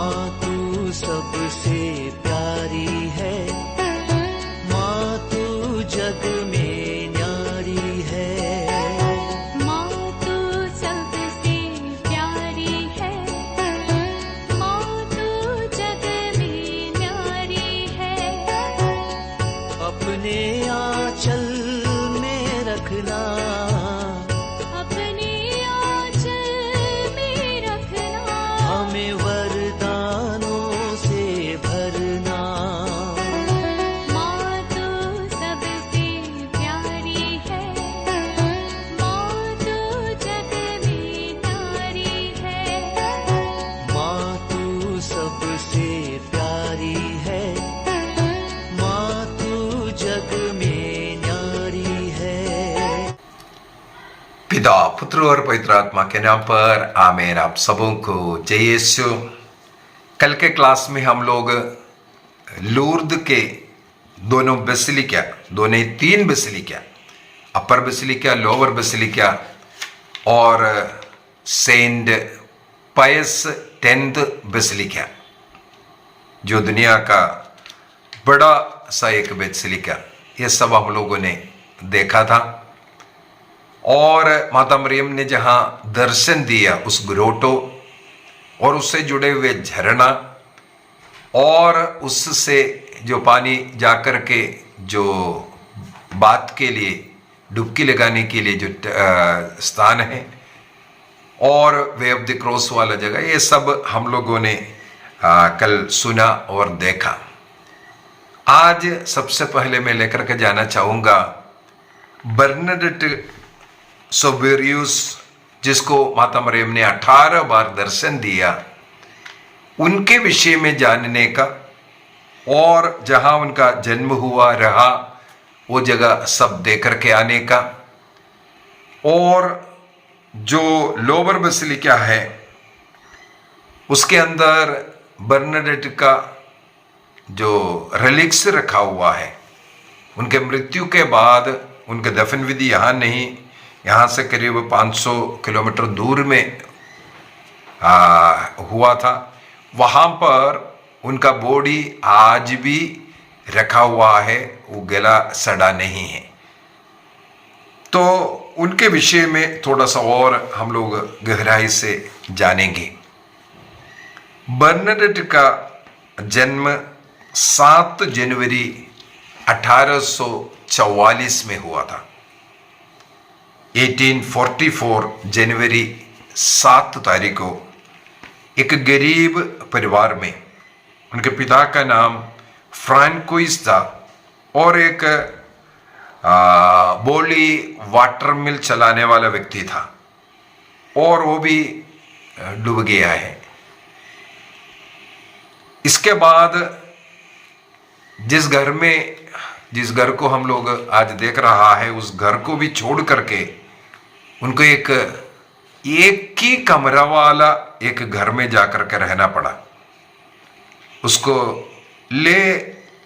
माँ तू सबसे प्यारी है, माँ तू जग में न्यारी है। माँ तू सबसे प्यारी है, माँ तू जग में न्यारी है। अपने आंचल में रखना, अपने आंचल में रखना। हमें वरदानों से भरना। माँ तू सबसे प्यारी है, माँ तू जग में न्यारी है। माँ तू सबसे प्यारी है, माँ तू जग में न्यारी है। पिता, पुत्र और पवित्र आत्मा के नाम पर आमीन। आप सबों को जय यीशु। कल के क्लास में हम लोग लूर्द के दोनों बेसिलिका, दोनों ही 3 बेसिलिका, अपर बेसिलिका, लोअर बेसिलिका और सेंट पायस 10th बेसिलिका, जो दुनिया का बड़ा सा एक बेसिलिका, ये सब हम लोगों ने देखा था। और माता मरियम ने जहाँ दर्शन दिया उस ग्रोटो और उससे जुड़े हुए झरना और उससे जो पानी जाकर के जो बात के लिए डुबकी लगाने के लिए जो स्थान है और वे ऑफ द क्रॉस वाला जगह, ये सब हम लोगों ने कल सुना और देखा। आज सबसे पहले मैं लेकर के जाना चाहूँगा बर्नाडेट सोबेरियस, जिसको माता मरियम ने 18 बार दर्शन दिया, उनके विषय में जानने का और जहां उनका जन्म हुआ रहा वो जगह सब देख करके आने का। और जो लोअर बेसिलिका है उसके अंदर बर्नाडेट का जो रिलिक्स रखा हुआ है, उनके मृत्यु के बाद उनके दफन विधि यहाँ नहीं, यहाँ से करीब 500 किलोमीटर दूर में हुआ था। वहाँ पर उनका बॉडी आज भी रखा हुआ है, वो गला सड़ा नहीं है। तो उनके विषय में थोड़ा सा और हम लोग गहराई से जानेंगे। बर्नाडेट का जन्म 7 जनवरी 1844 में हुआ था। 1844 जनवरी 7 तारीख को एक गरीब परिवार में, उनके पिता का नाम फ्रांकोइस था और एक बोली वाटर मिल चलाने वाला व्यक्ति था और वो भी डूब गया है। इसके बाद जिस घर को हम लोग आज देख रहा है, उस घर को भी छोड़ करके उनको एक ही कमरा वाला एक घर में जाकर के रहना पड़ा। उसको ले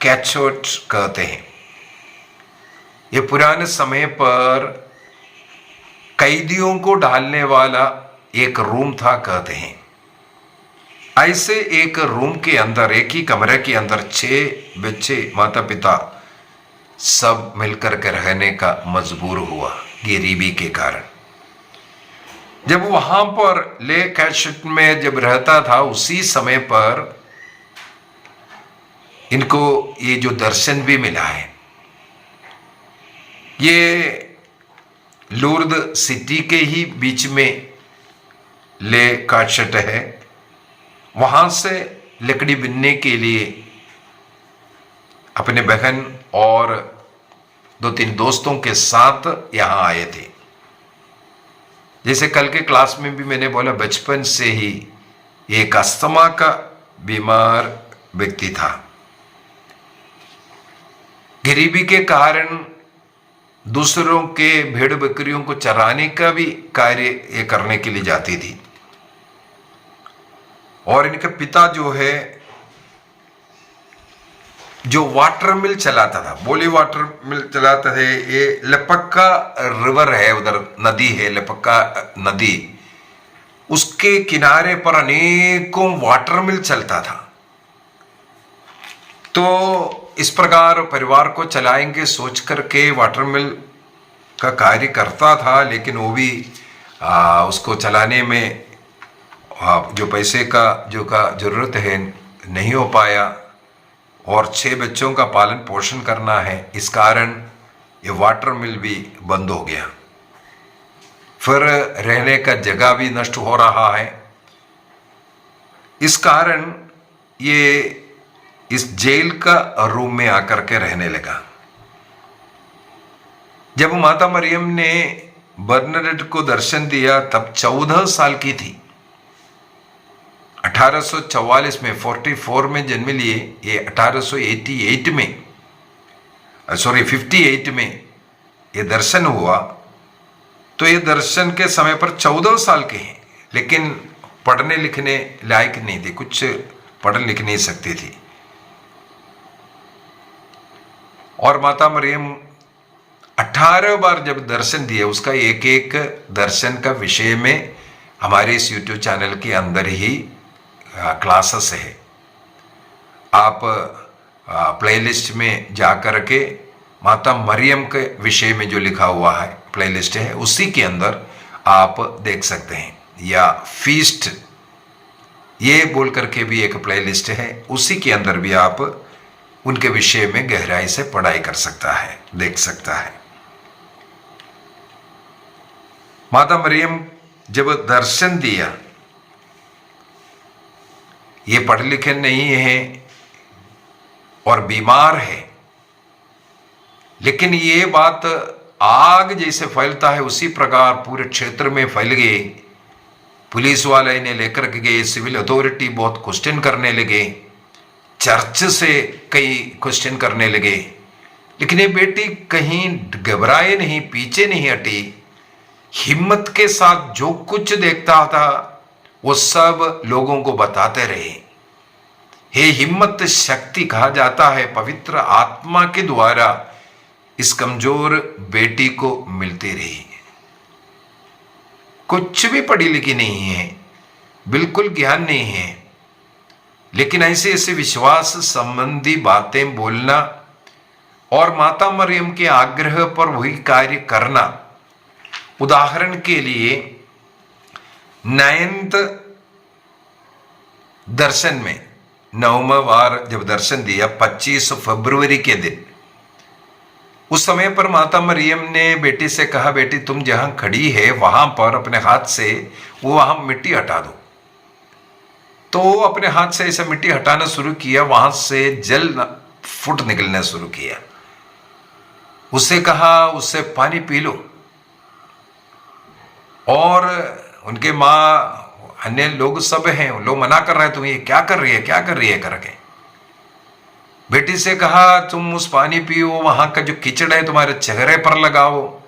कैचोट कहते हैं। ये पुराने समय पर कैदियों को डालने वाला एक रूम था कहते हैं। ऐसे एक रूम के अंदर, एक ही कमरे के अंदर 6 बच्चे, माता पिता सब मिलकर के रहने का मजबूर हुआ गरीबी के कारण। जब वहां पर ले कैशट में जब रहता था, उसी समय पर इनको ये जो दर्शन भी मिला है। ये लूर्द सिटी के ही बीच में ले कैशट है। वहां से लकड़ी बिनने के लिए अपने बहन और 2-3 दोस्तों के साथ यहां आए थे। जैसे कल के क्लास में भी मैंने बोला, बचपन से ही एक अस्थमा का बीमार व्यक्ति था। गरीबी के कारण दूसरों के भेड़ बकरियों को चराने का भी कार्य ये करने के लिए जाती थी। और इनका पिता जो है, जो वाटर मिल चलाता था, बोली वाटर मिल चलाता है। ये लपक्का रिवर है, उधर नदी है, लपक्का नदी। उसके किनारे पर अनेकों वाटर मिल चलता था। तो इस प्रकार परिवार को चलाएंगे सोच करके वाटर मिल का कार्य करता था, लेकिन वो भी उसको चलाने में जो पैसे का जरूरत है नहीं हो पाया, और 6 बच्चों का पालन पोषण करना है, इस कारण ये वाटर मिल भी बंद हो गया। फिर रहने का जगह भी नष्ट हो रहा है। इस कारण ये इस जेल का रूम में आकर के रहने लगा। जब माता मरियम ने बर्नाडेट को दर्शन दिया तब 14 साल की थी। 1844 में 44 में जन्म लिए, ये 1888 में 58 में ये दर्शन हुआ। तो ये दर्शन के समय पर 14 साल के हैं, लेकिन पढ़ने लिखने लायक नहीं थे, कुछ पढ़ लिख नहीं सकती थी। और माता मरियम 18 बार जब दर्शन दिए, उसका एक एक दर्शन का विषय में हमारे इस YouTube चैनल के अंदर ही क्लासेस है। आप प्लेलिस्ट में जाकर के माता मरियम के विषय में जो लिखा हुआ है प्लेलिस्ट है, उसी के अंदर आप देख सकते हैं। या फीस्ट ये बोल करके भी एक प्लेलिस्ट है, उसी के अंदर भी आप उनके विषय में गहराई से पढ़ाई कर सकता है, देख सकता है। माता मरियम जब दर्शन दिया, ये पढ़े लिखे नहीं है और बीमार है, लेकिन ये बात आग जैसे फैलता है उसी प्रकार पूरे क्षेत्र में फैल गई। पुलिस वाले इन्हें लेकर के गए, सिविल अथॉरिटी बहुत क्वेश्चन करने लगे, चर्च से कई क्वेश्चन करने लगे, लेकिन ये बेटी कहीं घबराए नहीं, पीछे नहीं हटी। हिम्मत के साथ जो कुछ देखता था वो सब लोगों को बताते रहे। हे हिम्मत शक्ति कहा जाता है पवित्र आत्मा के द्वारा इस कमजोर बेटी को मिलती रही। कुछ भी पढ़ी लिखी नहीं है, बिल्कुल ज्ञान नहीं है, लेकिन ऐसे ऐसे विश्वास संबंधी बातें बोलना और माता मरियम के आग्रह पर वही कार्य करना। उदाहरण के लिए 9th दर्शन में 9वां बार जब दर्शन दिया 25 फरवरी के दिन, उस समय पर माता मरियम ने बेटी से कहा, बेटी तुम जहां खड़ी है वहां पर अपने हाथ से वो वहां मिट्टी हटा दो। तो वो अपने हाथ से ऐसा मिट्टी हटाना शुरू किया, वहां से जल फुट निकलना शुरू किया। उससे कहा उससे पानी पी लो। और उनके माँ अन्य लोग सब हैं, लोग मना कर रहे हैं, तुम ये क्या कर रही है, क्या कर रही है करके। बेटी से कहा तुम उस पानी पियो, वहां का जो कीचड़ है तुम्हारे चेहरे पर लगाओ,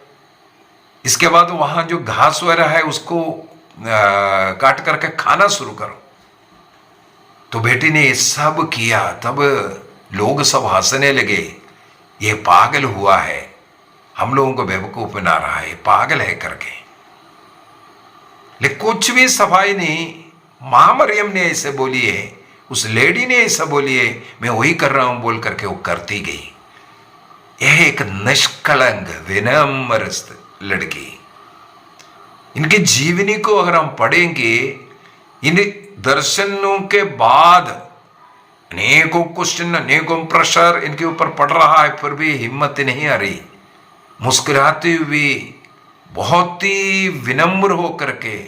इसके बाद वहां जो घास वगैरह है उसको काट करके खाना शुरू करो। तो बेटी ने सब किया। तब लोग सब हंसने लगे, ये पागल हुआ है, हम लोगों को बेवकूफ बना रहा है, पागल है करके। लेकिन कुछ भी सफाई नहीं। मां मरियम ने ऐसे बोली है, उस लेडी ने ऐसा बोली है, मैं वही कर रहा हूं बोल करके वो करती गई। यह एक निष्कलंक विनम्र लड़की। इनकी जीवनी को अगर हम पढ़ेंगे, इन दर्शनों के बाद अनेकों क्वेश्चन, अनेकों प्रेशर इनके ऊपर पड़ रहा है, फिर भी हिम्मत नहीं आ रही। मुस्कुराती हुई, बहुत ही विनम्र होकर के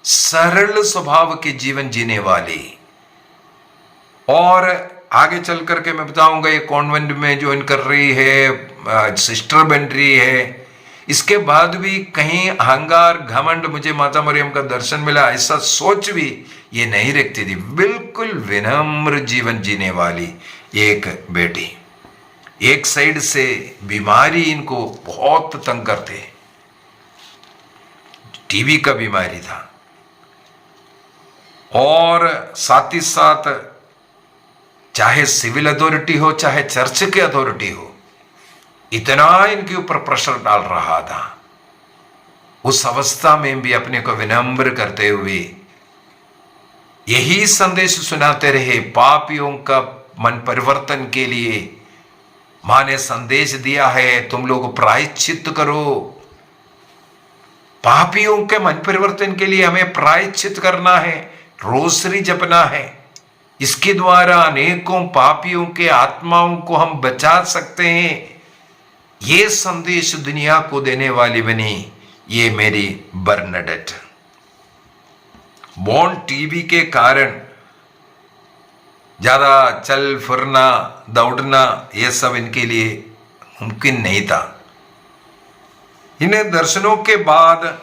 सरल स्वभाव के जीवन जीने वाली। और आगे चल करके मैं बताऊंगा ये कॉन्वेंट में ज्वाइन कर रही है, सिस्टर बन रही है, इसके बाद भी कहीं अहंकार घमंड मुझे माता मरियम का दर्शन मिला ऐसा सोच भी ये नहीं रखती थी। बिल्कुल विनम्र जीवन जीने वाली एक बेटी। एक साइड से बीमारी इनको बहुत तंग करते, टीबी का बीमारी था, और साथ ही साथ चाहे सिविल अथॉरिटी हो चाहे चर्च के अथॉरिटी हो, इतना इनके ऊपर प्रेशर डाल रहा था। उस अवस्था में भी अपने को विनम्र करते हुए यही संदेश सुनाते रहे। पापियों का मन परिवर्तन के लिए मां ने संदेश दिया है, तुम लोग प्रायश्चित करो। पापियों के मन परिवर्तन के लिए हमें प्रायश्चित करना है, रोसरी जपना है। इसके द्वारा अनेकों पापियों के आत्माओं को हम बचा सकते हैं। ये संदेश दुनिया को देने वाली बनी ये मेरी बर्नडेट। बॉर्न टीवी के कारण ज्यादा चल फिरना दौड़ना ये सब इनके लिए मुमकिन नहीं था। इन दर्शनों के बाद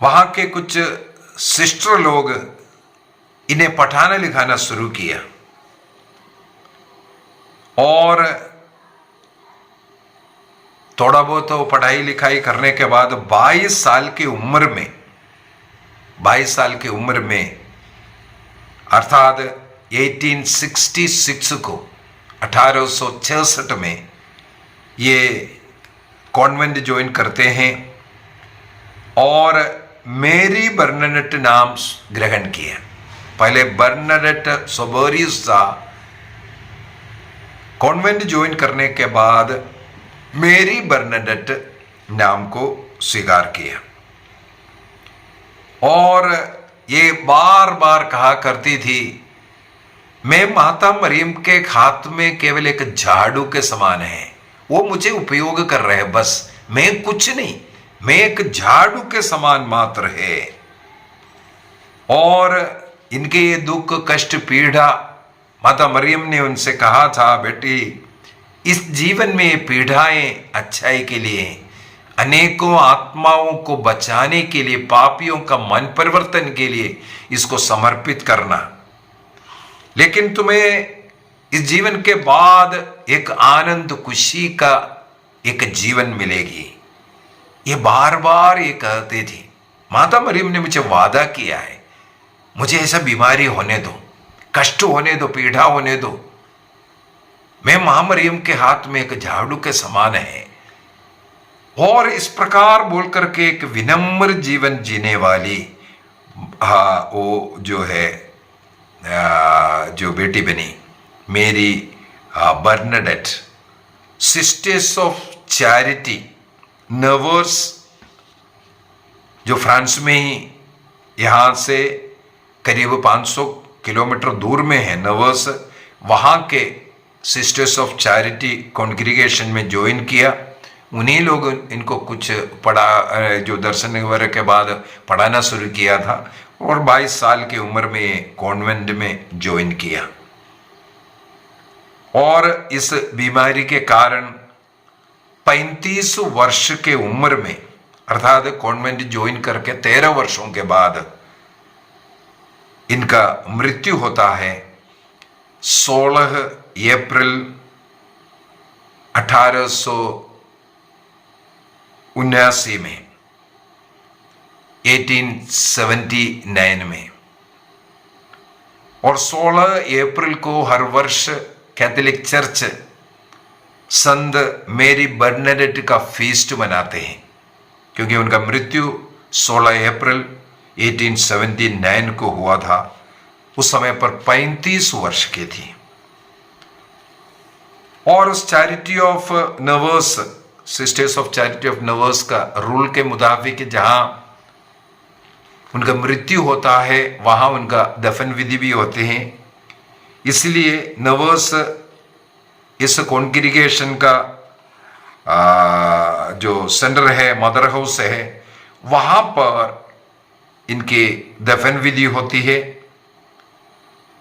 वहां के कुछ सिस्टर लोग इन्हें पढ़ाना लिखाना शुरू किया और थोड़ा बहुत तो पढ़ाई लिखाई करने के बाद 22 साल की उम्र में अर्थात 1866 को 1866 में ये कॉन्वेंट ज्वाइन करते हैं और मेरी बर्नडेट नाम ग्रहण किया। पहले बर्नडेट सोबेरियस था, कॉन्वेंट ज्वाइन करने के बाद मेरी बर्नडेट नाम को स्वीकार किया और ये बार बार कहा करती थी, मैं माता मरियम के हाथ में केवल एक झाड़ू के समान है, वो मुझे उपयोग कर रहे हैं, बस मैं कुछ नहीं, मैं एक झाड़ू के समान मात्र है। और इनके ये दुख कष्ट पीड़ा माता मरियम ने उनसे कहा था, बेटी इस जीवन में पीड़ाएं अच्छाई के लिए, अनेकों आत्माओं को बचाने के लिए, पापियों का मन परिवर्तन के लिए इसको समर्पित करना। लेकिन तुम्हें इस जीवन के बाद एक आनंद खुशी का एक जीवन मिलेगी। ये बार बार ये कहते थे। माता मरियम ने मुझे वादा किया है, मुझे ऐसा बीमारी होने दो, कष्ट होने दो, पीड़ा होने दो, मैं मां मरियम के हाथ में एक झाड़ू के समान है। और इस प्रकार बोल करके एक विनम्र जीवन जीने वाली वो जो है जो बेटी बनी मेरी बर्नडेट, सिस्टर्स ऑफ चैरिटी नवर्स, जो फ्रांस में ही यहाँ से करीब 500 किलोमीटर दूर में है नवर्स, वहाँ के सिस्टर्स ऑफ चैरिटी कॉन्ग्रीगेशन में ज्वाइन किया। उन्हीं लोग इनको कुछ पढ़ा, जो दर्शन वगैरह के बाद पढ़ाना शुरू किया था और 22 साल की उम्र में कॉन्वेंट में ज्वाइन किया। और इस बीमारी के कारण 35 वर्ष के उम्र में अर्थात कॉन्वेंट ज्वाइन करके 13 वर्षों के बाद इनका मृत्यु होता है 16 अप्रैल 1879 में, 1879 में। और 16 अप्रैल को हर वर्ष कैथोलिक चर्च संत मेरी बर्नडेट का फीस्ट मनाते हैं, क्योंकि उनका मृत्यु 16 अप्रैल 1879 को हुआ था। उस समय पर 35 वर्ष की थी। और उस charity of Nevers, sisters of charity of Nevers का रूल के मुताबिक जहां उनका मृत्यु होता है वहां उनका दफन विधि भी होते हैं। इसलिए नवर्स इस कॉन्ग्रीगेशन का जो सेंटर है, मदर हाउस है, वहां पर इनके दफन विधि होती है।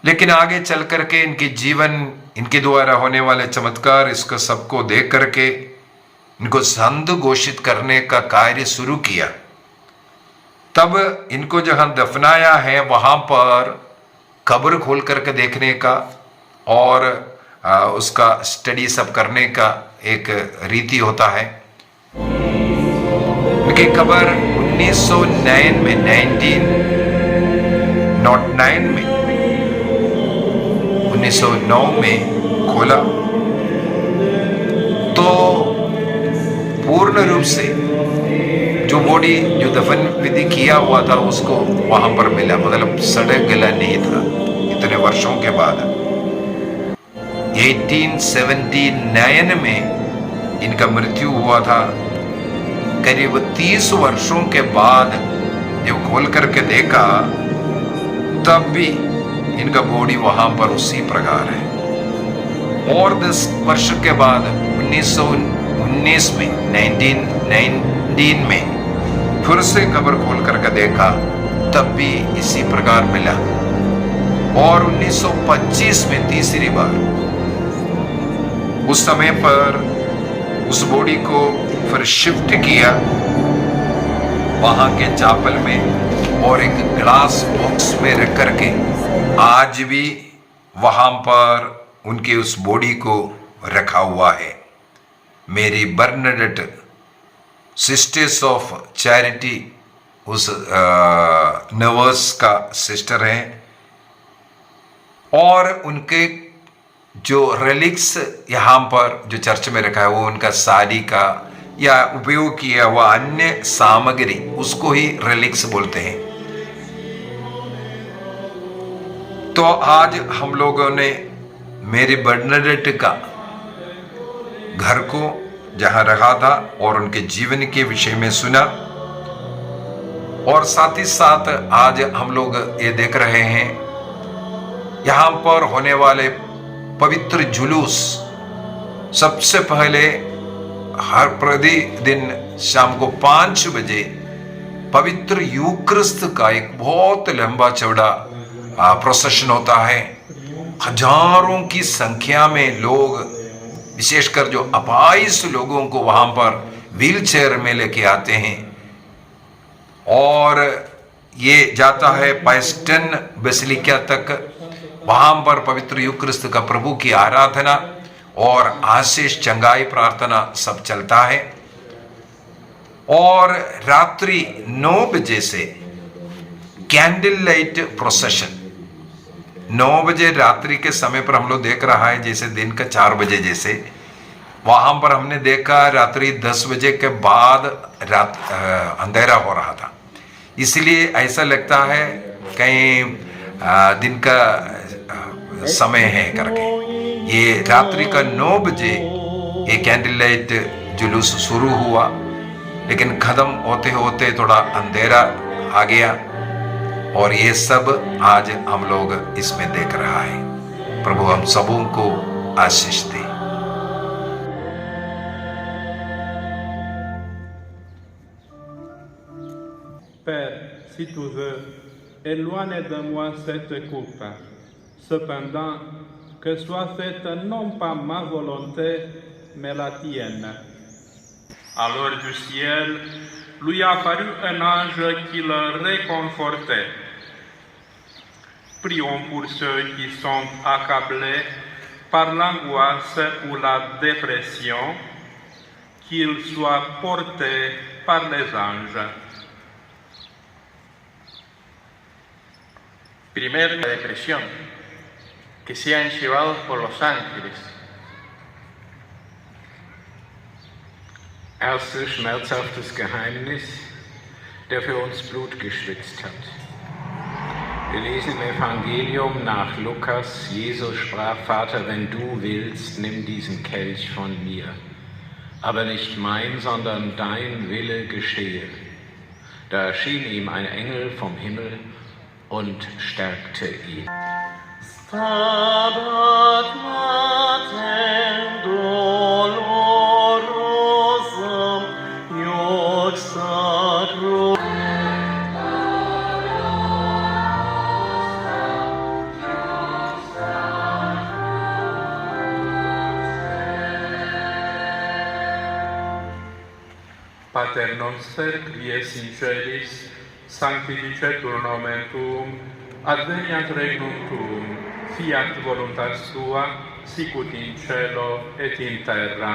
लेकिन आगे चल करके इनके जीवन, इनके द्वारा होने वाले चमत्कार, इसको सबको देख करके इनको संत घोषित करने का कार्य शुरू किया। तब इनको जहां दफनाया है वहां पर कब्र खोल करके देखने का और उसका स्टडी सब करने का एक रीति होता है। उनकी कब्र 1909 में 1909 में खोला तो पूर्ण रूप से जो बॉडी जो दफन विधि किया हुआ था उसको वहां पर मिला, मतलब सड़े गला नहीं था। इतने वर्षों के बाद 1879 में इनका मृत्यु हुआ था। करीब 30 वर्षों के बाद जब खोल करके देखा तब भी इनका बॉडी वहां पर उसी प्रकार है। और 10 वर्ष के बाद 1919 में 1919 में फिर से कब्र खोल करके देखा तब भी इसी प्रकार मिला। और 1925 में तीसरी बार उस समय पर उस बॉडी को फिर शिफ्ट किया वहां के चापल में और एक ग्लास बॉक्स में रख करके आज भी वहां पर उनके उस बॉडी को रखा हुआ है। मेरी बर्नाडेट सिस्टर्स ऑफ चैरिटी उस नर्वस का सिस्टर हैं और उनके जो रिलिक्स यहाँ पर जो चर्च में रखा है वो उनका साड़ी का या उपयोग किया हुआ अन्य सामग्री उसको ही रिलिक्स बोलते हैं। तो आज हम लोगों ने मेरी बर्नाडेट का घर को जहां रहा था और उनके जीवन के विषय में सुना और साथ ही साथ आज हम लोग ये देख रहे हैं यहां पर होने वाले पवित्र जुलूस। सबसे पहले हर प्रतिदिन शाम को 5 बजे पवित्र यूक्रिस्त का एक बहुत लंबा चौड़ा प्रोसेशन होता है। हजारों की संख्या में लोग, विशेषकर जो अपाहिज लोगों को वहां पर व्हील चेयर में लेके आते हैं और ये जाता है पाइस्टन बेसिलिका तक। वहां पर पवित्र यूक्रिस्त का प्रभु की आराधना और आशीष चंगाई प्रार्थना सब चलता है। और रात्रि 9 बजे से कैंडल लाइट प्रोसेशन 9 बजे रात्रि के समय पर हम लोग देख रहा है जैसे दिन का 4 बजे जैसे। वहां पर हमने देखा रात्रि 10 बजे के बाद अंधेरा हो रहा था, इसलिए ऐसा लगता है कहीं दिन का समय है करके। ये रात्रि का 9 बजे ये कैंडल लाइट जुलूस शुरू हुआ, लेकिन खत्म होते होते थोड़ा अंधेरा आ गया और ये सब आज हम लोग इसमें देख रहा है। प्रभु हम सबों को आशीष दे। Père, si tu veux, éloigne de moi cette coupe. Cependant, que soit faite non pas ma volonté, mais la tienne. Alors du ciel, lui apparut un ange qui le réconfortait. Prions pour ceux qui sont accablés par l'angoisse ou la dépression, qu'ils soient portés par les anges. Primero, la depresión, que sean llevados por los ángeles. Erstes schmerzhaftes Geheimnis, der für uns Blut geschwitzt hat. Wir lesen im Evangelium nach Lukas, Jesus sprach, Vater, wenn du willst, nimm diesen Kelch von mir. Aber nicht mein, sondern dein Wille geschehe. Da erschien ihm ein Engel vom Himmel und stärkte ihn. Stabat mater dolorosum, iuc sacrum. Pater noster, qui es in celis, sanctificetur nomen tuum, adveniat regnum tuum, fiat voluntas tua, sicut in cielo et in terra.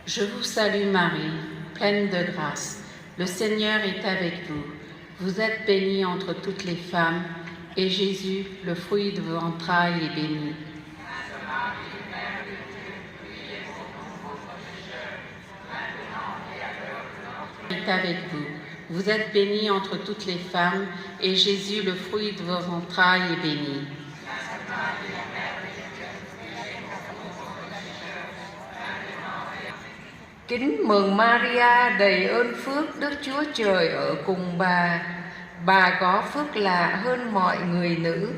Je vous salue Marie, pleine de grâce. Le Seigneur est avec vous. Vous êtes bénie entre toutes les femmes, et Jésus, le fruit de vos entrailles, est béni. est avec vous. Vous êtes bénie entre toutes les femmes, et Jésus, le fruit de vos entrailles, est béni. Kính mừng Maria, đầy ơn phước, Đức Chúa Trời ở cùng bà. Bà có phước lạ hơn mọi người nữ.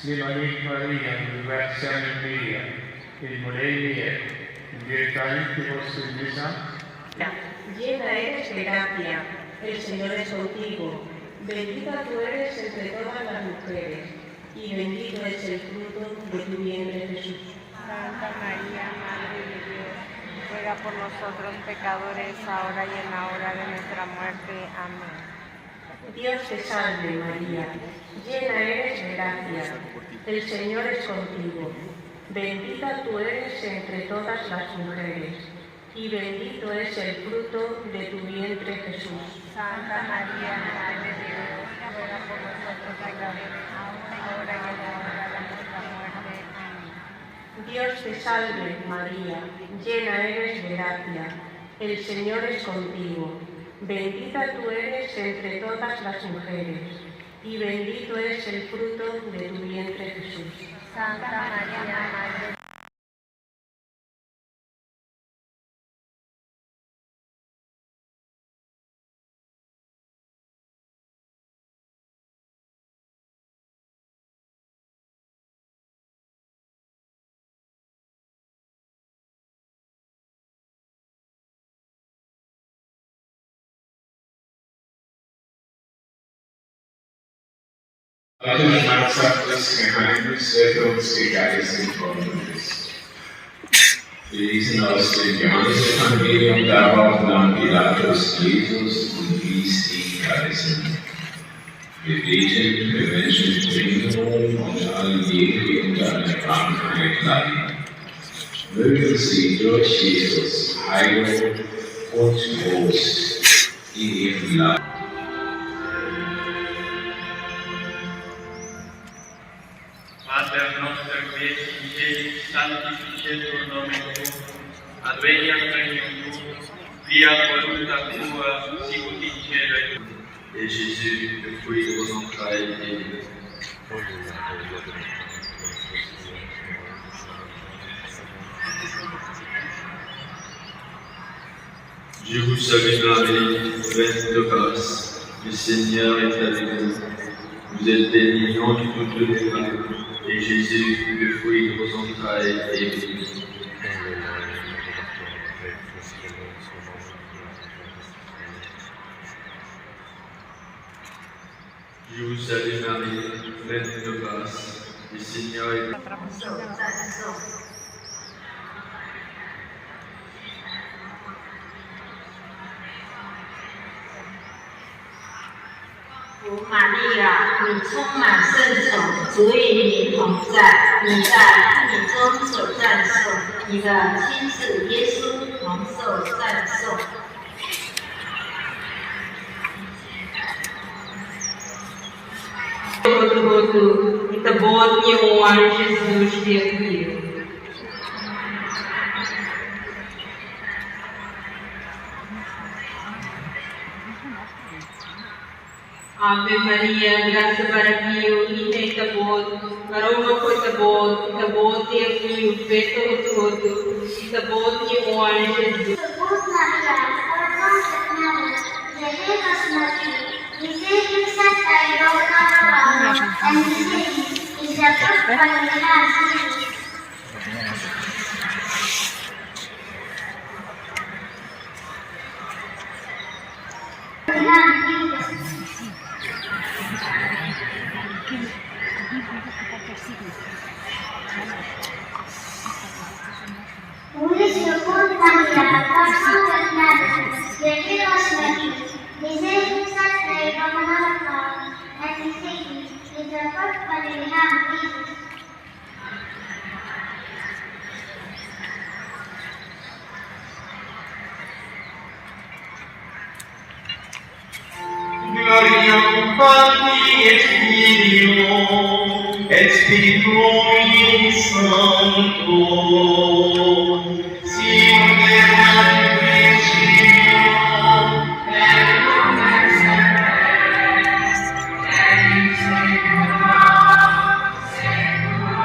Slimani Maria, Versailles Maria, il Morelia, diretamente vostro Luisa. Llena eres de gracia, el Señor es contigo. Bendita tú eres entre todas las mujeres, y bendito es el fruto de tu vientre Jesús. Santa María, Madre de Dios, ruega por nosotros pecadores, ahora y en la hora de nuestra muerte. Amén. Dios te salve María, llena eres de gracia, el Señor es contigo. Bendita tú eres entre todas las mujeres, y bendito es el fruto de tu vientre Jesús. Santa María, Madre de Dios, ruega por nosotros pecadores, ahora y en la hora de nuestra muerte. Amén. Dios te salve María, llena eres de gracia, el Señor es contigo. Bendita tú eres entre todas las mujeres, y bendito es el fruto de tu vientre Jesús. Santa María, Madre de Dios. Also schmerzhaftes Geheimnis wird uns gegeißelt worden ist. Wir lesen aus dem Johannesevangelium, darauf nahm Pilatus Jesus und ließ ihn geißeln. Wir beten für Menschen in Behinderung und alle jene, die unter einer Krankheit leiden. Mögen sie durch Jesus Heilung und Trost in ihrem Leid. Pater noster qui es in cieli, sanctificetur nomen tuum, adveniat regnum tuum, fiat voluntas tua, sicut in cielo et terra. Et Jésus, le fruit de vos entrailles, est béni. Je vous salue Marie, pleine de grâce, le Seigneur est avec vous. Vous êtes bénie entre toutes les femmes, et Jésus, le fruit de vos entrailles, est béni. Je vous salue Marie, pleine de grâce, le Seigneur est avec vous.玛利亚，你充满圣宠，主与你同在，你在妇女中受赞颂，你的亲子耶稣蒙受赞颂。Это вот не он, Jesus, Deus. Ave Maria, graça para Dio, e tabot, maroma foi tabot e aqui, feito o todo, e tabot e o anjo Jesus. Gloria Patri et Spiritu Sancto, sic erat in principio, et nunc et semper, et in saecula saeculorum.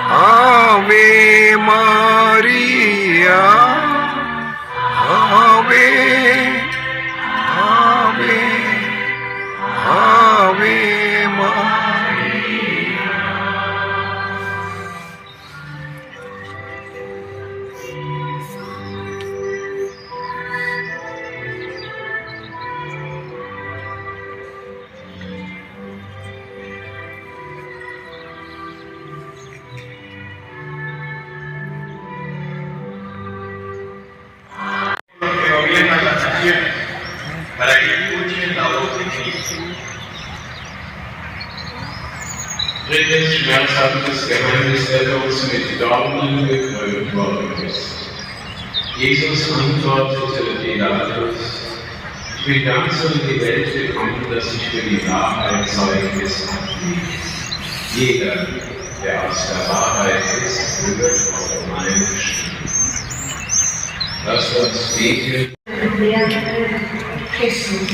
Ave Maria, Ave, Ave, Ave Maria. Para que escuchen la voz de Cristo. Drittes schmerzhaftes Geheimnis, das uns mit Dornen gekrönt worden ist. Jesus antwortete Pilatus: Ich bin ganz in die Welt gekommen, dass ich für die Wahrheit Zeugnis ablege. Jeder, der aus der Wahrheit ist, hört auf meine Stimme. Lasst uns beten. Jesús.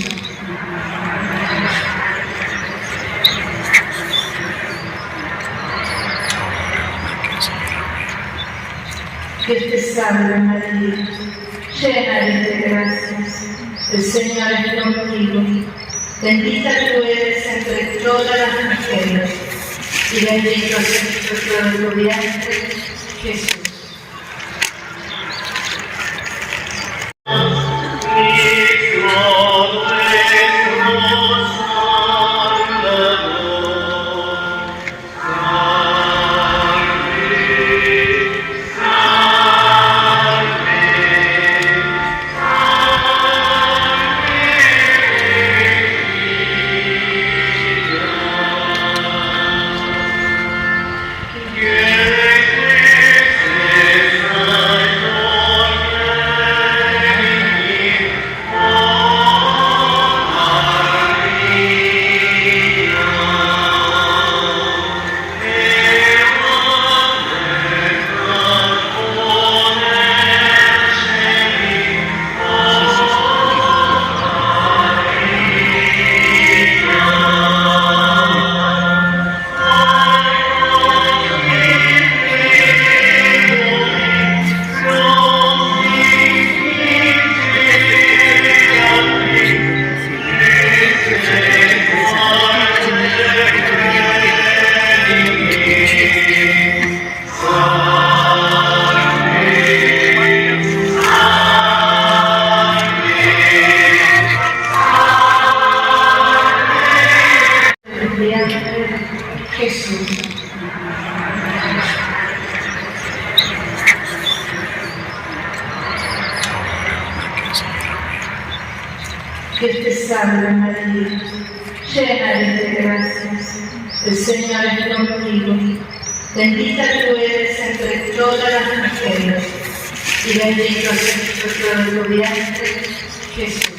Dios te salve María, llena eres de gracias, el Señor es contigo, bendita tú eres entre todas las mujeres, y bendito es el fruto de tu vientre, Jesús. Yes. Dios te salve María, llena eres de gracias, el Señor es contigo, bendita tú eres entre todas las mujeres, y bendito es el fruto de tu vientre, Jesús.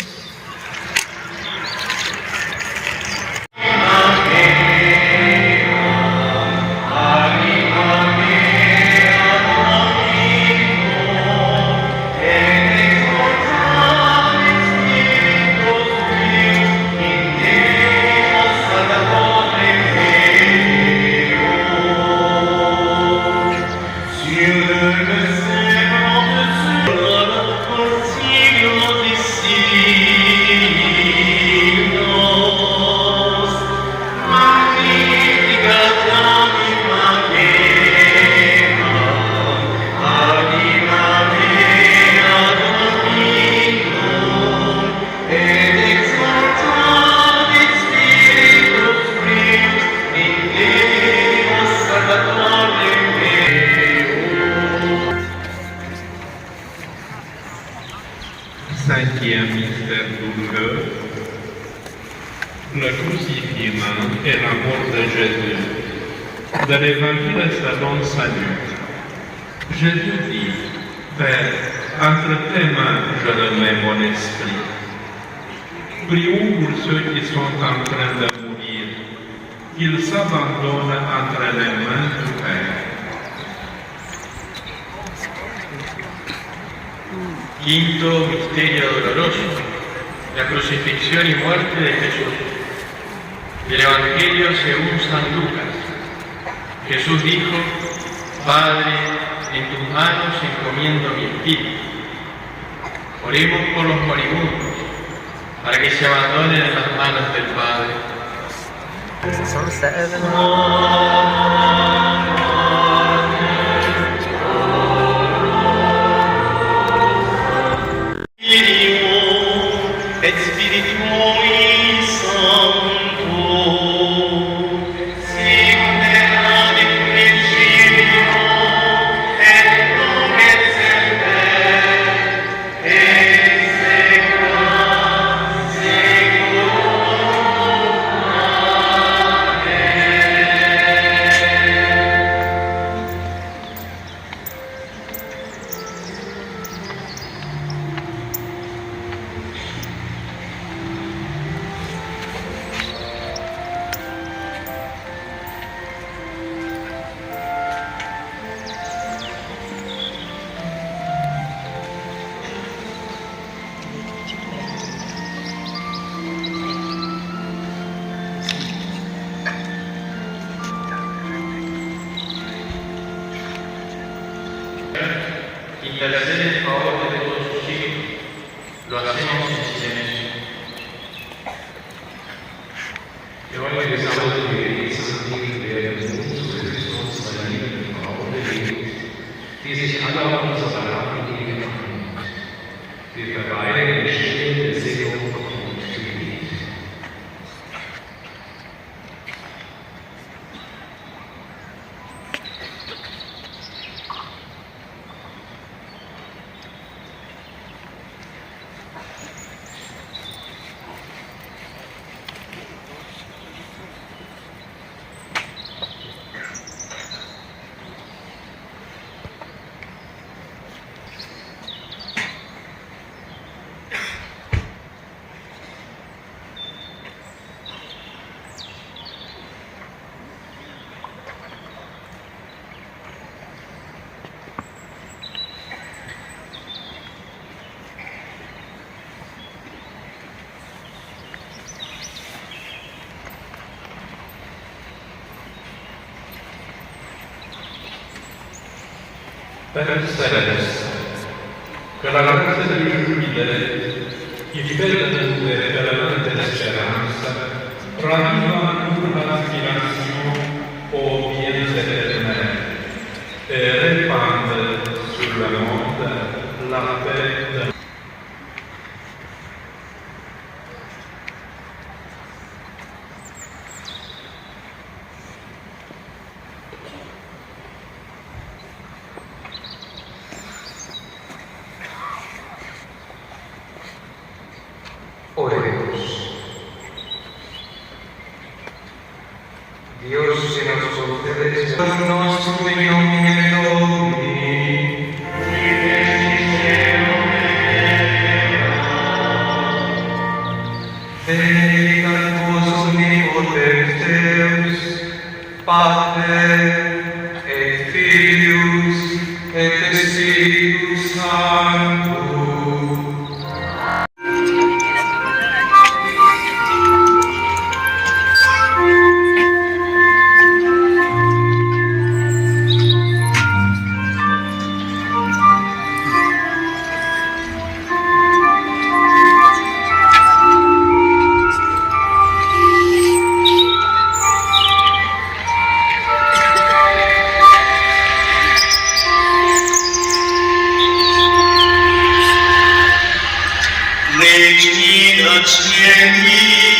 Cinquième mystère douloureux, le crucifixion et la mort de Jésus. De l'Évangile selon Saint Luc. Jésus dit, Père, entre tes mains je remets mon esprit. Prions pour ceux qui sont en train de mourir, qu'ils s'abandonnent entre les mains du Père. Quinto misterio doloroso, la crucifixión y muerte de Jesús. Del Evangelio según San Lucas. Jesús dijo, Padre, en tus manos encomiendo mi espíritu. Oremos por los moribundos, para que se abandonen en las manos del Padre. Et Spiritui Sancto, sicut erat in principio, et nunc et semper, et saecula saeculorum. Amen. Intercede en favor de todos sus hijos. Lo hacemos en silencio. Wir wollen die gesamte Gebetsanliegen werden zu Christus, seiner liebenden Frau bewegt, die sich alle auf unsere Anliegen annimmt. Wir verweilen in stillen Besinnung und Gebet. Père Céleste, que la grazia del Giubile, il bello e veramente speranza, raviva nulla aspirazione o bien éternelle, et répande sur le monde la paix de Oremos. Spre nostru nomine Domnului. Benedicat vos omnipotens Deus, Pater, et Filius, et Spiritus Sanctus. Regina Cieli,